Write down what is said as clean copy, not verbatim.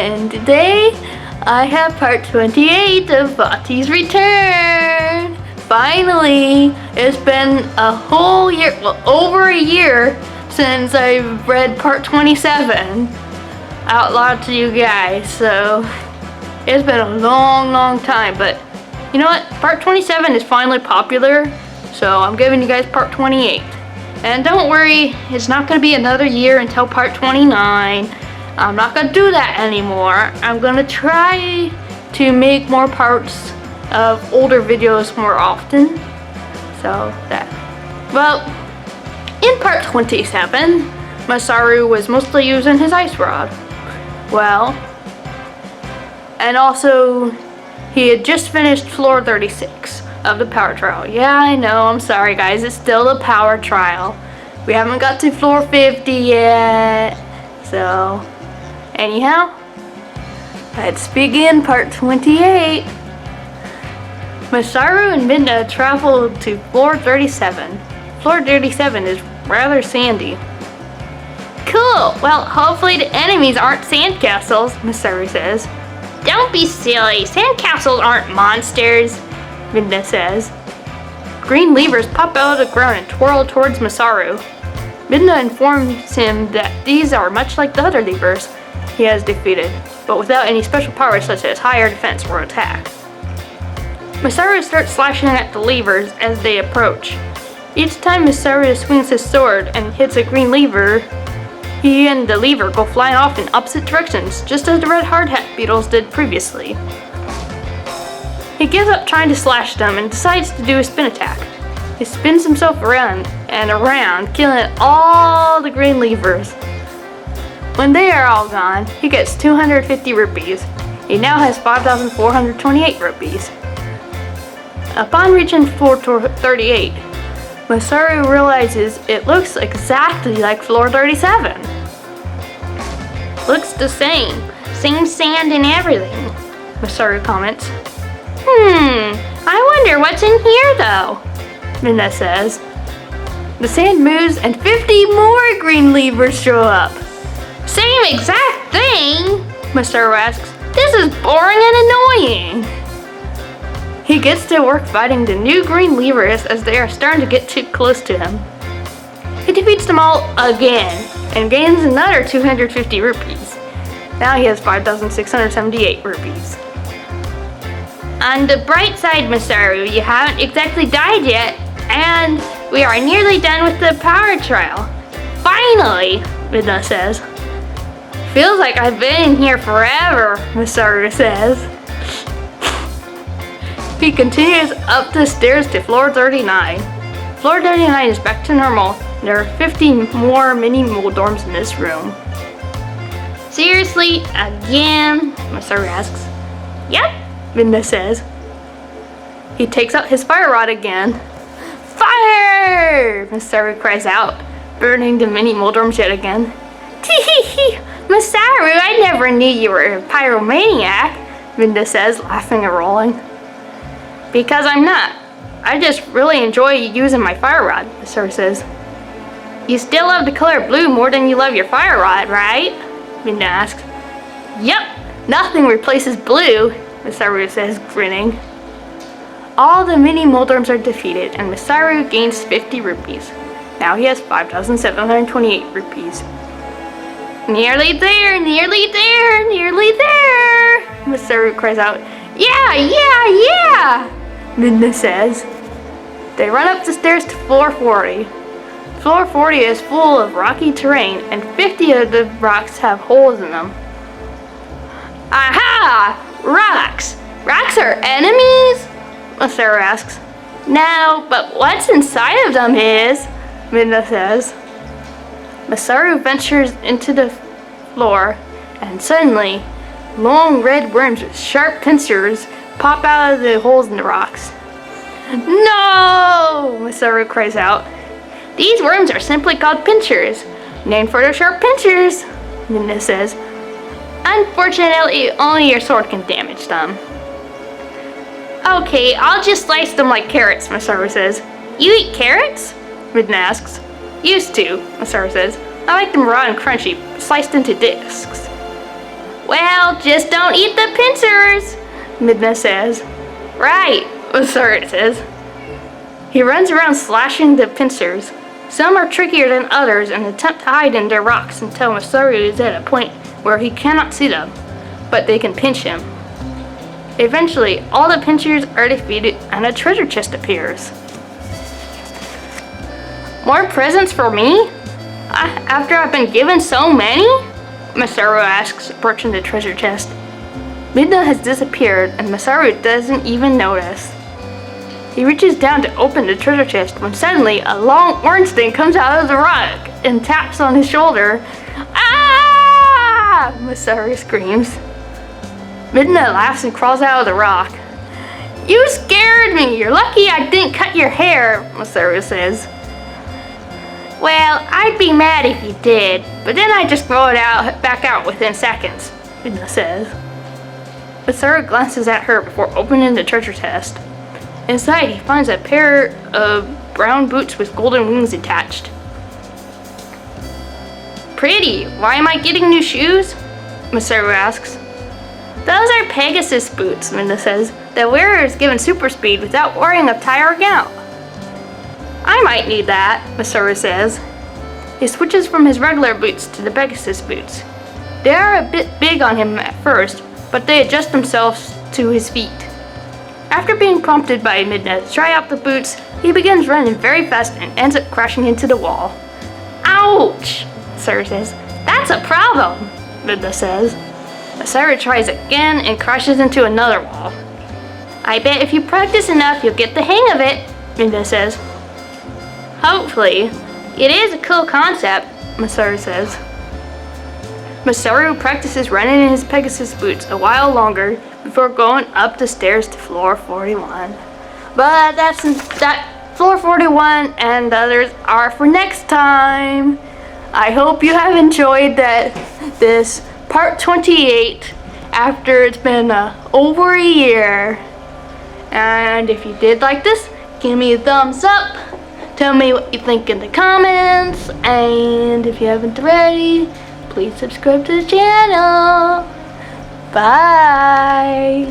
and today I have part 28 of Vaati's return. Finally, it's been a whole year, well, over a year since I read part 27 out loud to you guys, so it's been a long time, but you know what? Part 27 is finally popular, so I'm giving you guys part 28. And don't worry, it's not going to be another year until part 29. I'm not going to do that anymore. I'm going to try to make more parts of older videos more often. So that. Well, in part 27, Masaru was mostly using his ice rod. Well, and also he had just finished floor 36 of the power trial. Yeah, I know, I'm sorry guys, it's still the power trial. We haven't got to floor 50 yet. So, anyhow, let's begin part 28. Masaru and Midna traveled to floor 37. Floor 37 is rather sandy. Cool, well hopefully the enemies aren't sandcastles, Masaru says. Don't be silly, sandcastles aren't monsters, Midna says. Green levers pop out of the ground and twirl towards Masaru. Midna informs him that these are much like the other levers he has defeated, but without any special powers such as higher defense or attack. Masaru starts slashing at the levers as they approach. Each time Masaru swings his sword and hits a green lever, he and the lever go flying off in opposite directions, just as the red hardhat beetles did previously. He gives up trying to slash them and decides to do a spin attack. He spins himself around and around, killing all the green levers. When they are all gone, he gets 250 rupees. He now has 5,428 rupees. Upon reaching floor 38, Masaru realizes it looks exactly like floor 37. Looks the same. Same sand and everything, Masaru comments. I wonder what's in here though, Midna says. The sand moves and 50 more green levers show up. Same exact thing, Masaru asks. This is boring and annoying. He gets to work fighting the new green levers as they are starting to get too close to him. He defeats them all again and gains another 250 rupees. Now he has 5,678 rupees. On the bright side, Masaru, you haven't exactly died yet, and we are nearly done with the power trial. Finally, Midna says. Feels like I've been in here forever, Masaru says. He continues up the stairs to floor 39. Floor 39 is back to normal. There are 50 more mini mole dorms in this room. Seriously? Again? Masaru asks. Yep, Midna says. He takes out his fire rod again. Fire! Masaru cries out, burning the mini mole dorms yet again. Tee-hee-hee! Masaru, I never knew you were a pyromaniac, Midna says, laughing and rolling. Because I'm not. I just really enjoy using my fire rod, Masaru says. You still love the color blue more than you love your fire rod, right? Midna asks. Yep, nothing replaces blue, Masaru says, grinning. All the mini Moldorms are defeated and Masaru gains 50 rupees. Now he has 5,728 rupees. Nearly there, nearly there, nearly there, Masaru cries out. Yeah, Midna says. They run up the stairs to floor 40. Floor 40 is full of rocky terrain and 50 of the rocks have holes in them. Aha! Rocks! Rocks are enemies? Masaru asks. No, but what's inside of them is, Midna says. Masaru ventures into the floor and suddenly long red worms with sharp pincers pop out of the holes in the rocks. No! Masaru cries out. These worms are simply called pinchers, named for their sharp pincers, Midna says. Unfortunately, only your sword can damage them. Okay, I'll just slice them like carrots, Masaru says. You eat carrots? Midna asks. Used to, Masaru says. I like them raw and crunchy, sliced into discs. Well, just don't eat the pincers, Midna says. Right, Masaru says. He runs around slashing the pincers. Some are trickier than others and attempt to hide in their rocks until Masaru is at a point where he cannot see them, but they can pinch him. Eventually, all the pincers are defeated and a treasure chest appears. More presents for me? After I've been given so many? Masaru asks, approaching the treasure chest. Midna has disappeared and Masaru doesn't even notice. He reaches down to open the treasure chest when suddenly a long orange thing comes out of the rock and taps on his shoulder. Ah! Masaru screams. Midna laughs and crawls out of the rock. You scared me! You're lucky I didn't cut your hair, Masaru says. Well, I'd be mad if you did, but then I'd just grow it back out within seconds, Midna says. Masaru glances at her before opening the treasure chest. Inside, he finds a pair of brown boots with golden wings attached. Pretty! Why am I getting new shoes? Masaru asks. Those are Pegasus boots, Midna says. The wearer is given super speed without wearing a tie or gown. I might need that, Masaru says. He switches from his regular boots to the Pegasus boots. They are a bit big on him at first, but they adjust themselves to his feet. After being prompted by Midna to try out the boots, he begins running very fast and ends up crashing into the wall. Ouch! Masaru says. That's a problem, Midna says. Masaru tries again and crashes into another wall. I bet if you practice enough, you'll get the hang of it, Midna says. Hopefully. It is a cool concept, Masaru says. Masaru practices running in his Pegasus boots a while longer before going up the stairs to floor 41. But that floor 41 and the others are for next time. I hope you have enjoyed this part 28 after it's been over a year. And if you did like this, give me a thumbs up. Tell me what you think in the comments. And if you haven't already, please subscribe to the channel. Bye.